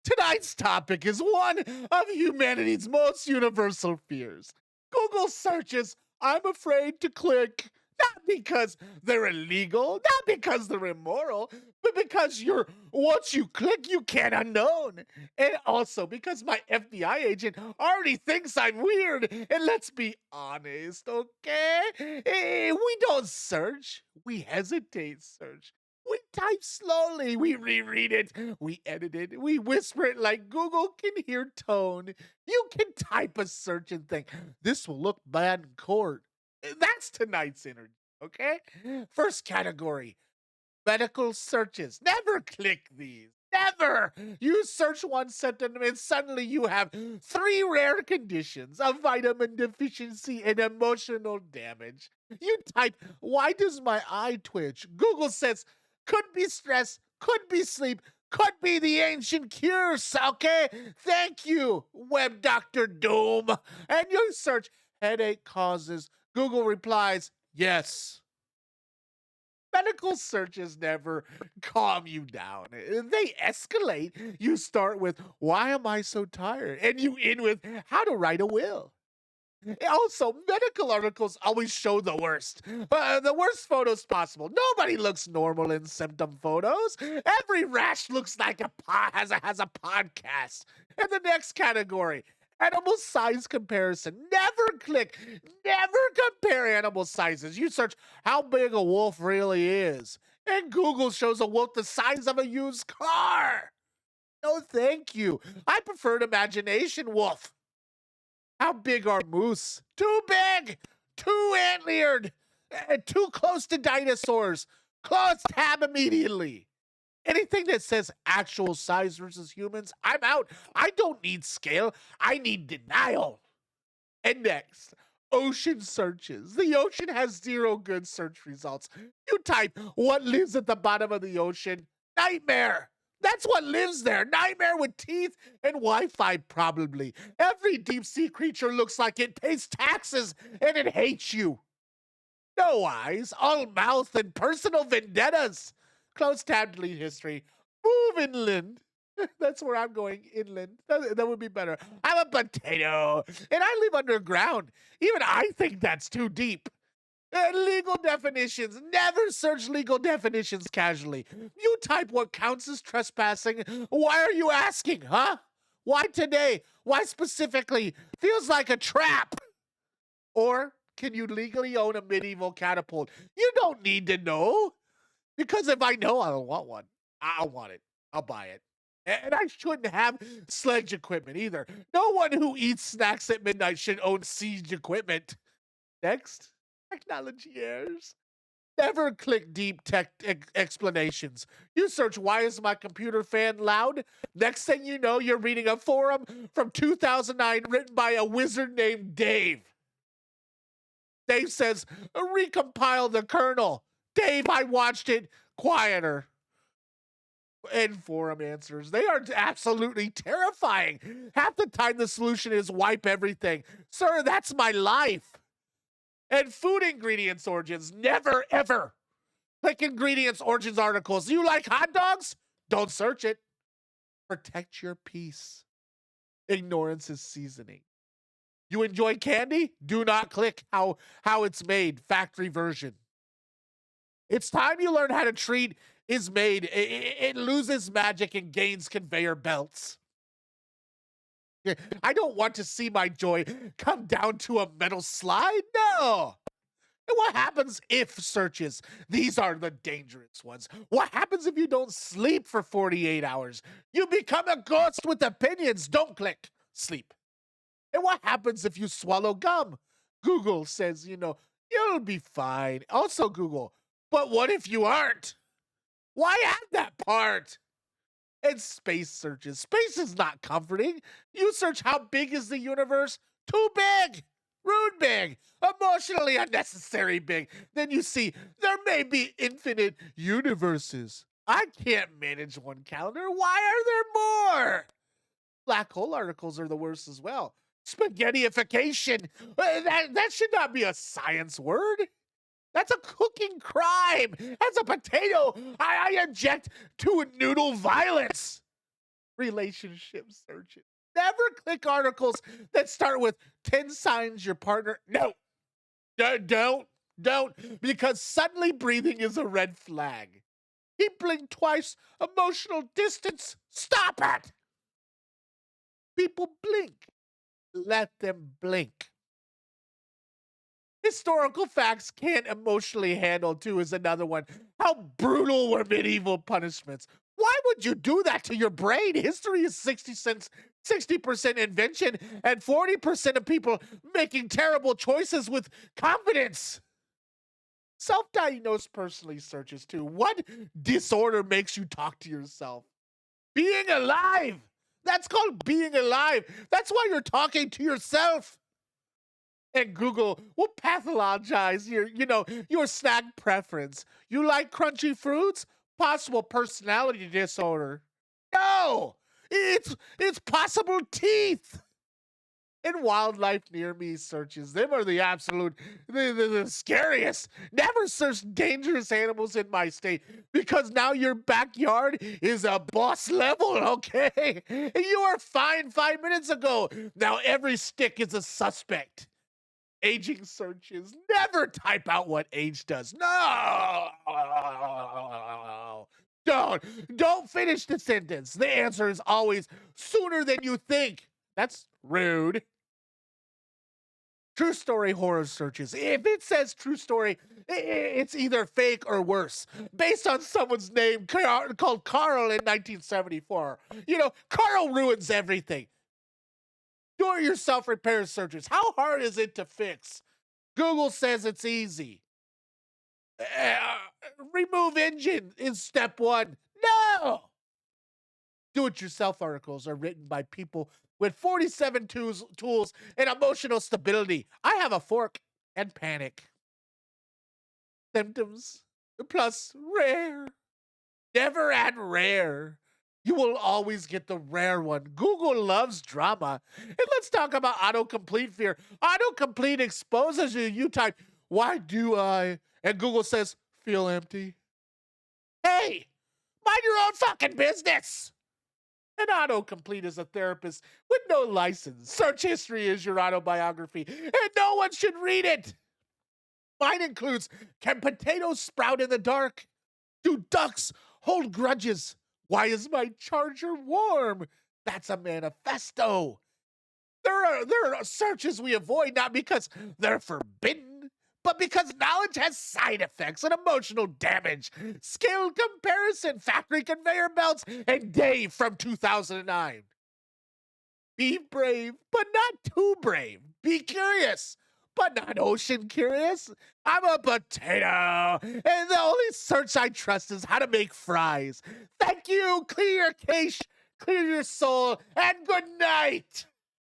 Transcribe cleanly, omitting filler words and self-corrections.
Tonight's topic is one of humanity's most universal fears. Google searches I'm afraid to click. Not because they're illegal, not because they're immoral, but because once you click, you can't unknown. And also because my FBI agent already thinks I'm weird. And let's be honest, okay? We don't search, we hesitate search. We type slowly, we reread it, we edit it, we whisper it like Google can hear tone. You can type a search and think, this will look bad in court. That's tonight's energy, okay? First category, medical searches. Never click these. Never! You search one sentence and suddenly you have three rare conditions: a vitamin deficiency and emotional damage. You type, why does my eye twitch? Google says, could be stress, could be sleep, could be the ancient cures, okay? Thank you, Web Dr. Doom. And you search headache causes. Google replies, yes. Medical searches never calm you down. They escalate. You start with, why am I so tired? And you end with, how to write a will. Also, medical articles always show the worst photos possible. Nobody looks normal in symptom photos. Every rash looks like has a podcast. And the next category, animal size comparison. Never click, never compare animal sizes. You search how big a wolf really is, and Google shows a wolf the size of a used car. No, thank you. I prefer an imagination wolf. How big are moose? Too big, too antlered, too close to dinosaurs. Close tab immediately. Anything that says actual size versus humans, I'm out. I don't need scale. I need denial. And next, ocean searches. The ocean has zero good search results. You type what lives at the bottom of the ocean. Nightmare. That's what lives there. Nightmare with teeth and Wi-Fi, probably. Every deep sea creature looks like it pays taxes and it hates you. No eyes, all mouth and personal vendettas. Close tab, delete history. Move inland. That's where I'm going, inland. That would be better. I'm a potato, and I live underground. Even I think that's too deep. Legal definitions. Never search legal definitions casually. You type what counts as trespassing. Why are you asking, huh? Why today? Why specifically? Feels like a trap. Or can you legally own a medieval catapult? You don't need to know. Because if I know I don't want one, I'll want it. I'll buy it. And I shouldn't have sledge equipment either. No one who eats snacks at midnight should own siege equipment. Next, technology errors. Never click deep tech explanations. You search, why is my computer fan loud? Next thing you know, you're reading a forum from 2009 written by a wizard named Dave. Dave says, recompile the kernel. Dave, I watched it. Quieter. And forum answers. They are absolutely terrifying. Half the time the solution is wipe everything. Sir, that's my life. And food ingredients origins. Never, ever. Click ingredients origins articles. You like hot dogs? Don't search it. Protect your peace. Ignorance is seasoning. You enjoy candy? Do not click how it's made. Factory version. It's time you learn how to treat is made. It loses magic and gains conveyor belts. I don't want to see my joy come down to a metal slide. No. And what happens if searches? These are the dangerous ones. What happens if you don't sleep for 48 hours? You become a ghost with opinions. Don't click. Sleep. And what happens if you swallow gum? Google says, you'll be fine. Also, Google, but what if you aren't? Why add that part? And space searches. Space is not comforting. You search how big is the universe? Too big. Rude big. Emotionally unnecessary big. Then you see there may be infinite universes. I can't manage one calendar. Why are there more? Black hole articles are the worst as well. Spaghettiification. That should not be a science word. That's a cooking crime. As a potato, I object to noodle violence. Relationship searches. Never click articles that start with 10 signs your partner. No, don't, because suddenly breathing is a red flag. Keep blink twice, emotional distance. Stop it. People blink. Let them blink. Historical facts can't emotionally handle, too, is another one. How brutal were medieval punishments? Why would you do that to your brain? History is 60% invention and 40% of people making terrible choices with confidence. Self-diagnosed personally searches, too. What disorder makes you talk to yourself? Being alive. That's called being alive. That's why you're talking to yourself. And Google will pathologize your snack preference. You like crunchy fruits? Possible personality disorder. No, it's possible teeth. And wildlife near me searches. Them are the absolute the scariest. Never search dangerous animals in my state because now your backyard is a boss level, okay? You were fine 5 minutes ago. Now every stick is a suspect. Aging searches. Never type out what age does. No. Don't finish the sentence. The answer is always sooner than you think. That's rude. True story horror searches. If it says true story, it's either fake or worse. Based on someone's name called Carl in 1974. Carl ruins everything. Do-it-yourself repair searches. How hard is it to fix? Google says it's easy. Remove engine is step one. No! Do-it-yourself articles are written by people with 47 tools and emotional stability. I have a fork and panic. Symptoms plus rare. Never add rare. You will always get the rare one. Google loves drama. And let's talk about autocomplete fear. Autocomplete exposes you. You type, why do I? And Google says, feel empty. Hey, mind your own fucking business. An autocomplete is a therapist with no license. Search history is your autobiography, and no one should read it. Mine includes, can potatoes sprout in the dark? Do ducks hold grudges? Why is my charger warm? That's a manifesto. There are searches we avoid not because they're forbidden, but because knowledge has side effects and emotional damage. Scale comparison, factory conveyor belts, and Dave from 2009. Be brave, but not too brave. Be curious, but not ocean curious. I'm a potato, and the only search I trust is how to make fries. Thank you, clear your cache, clear your soul, and good night.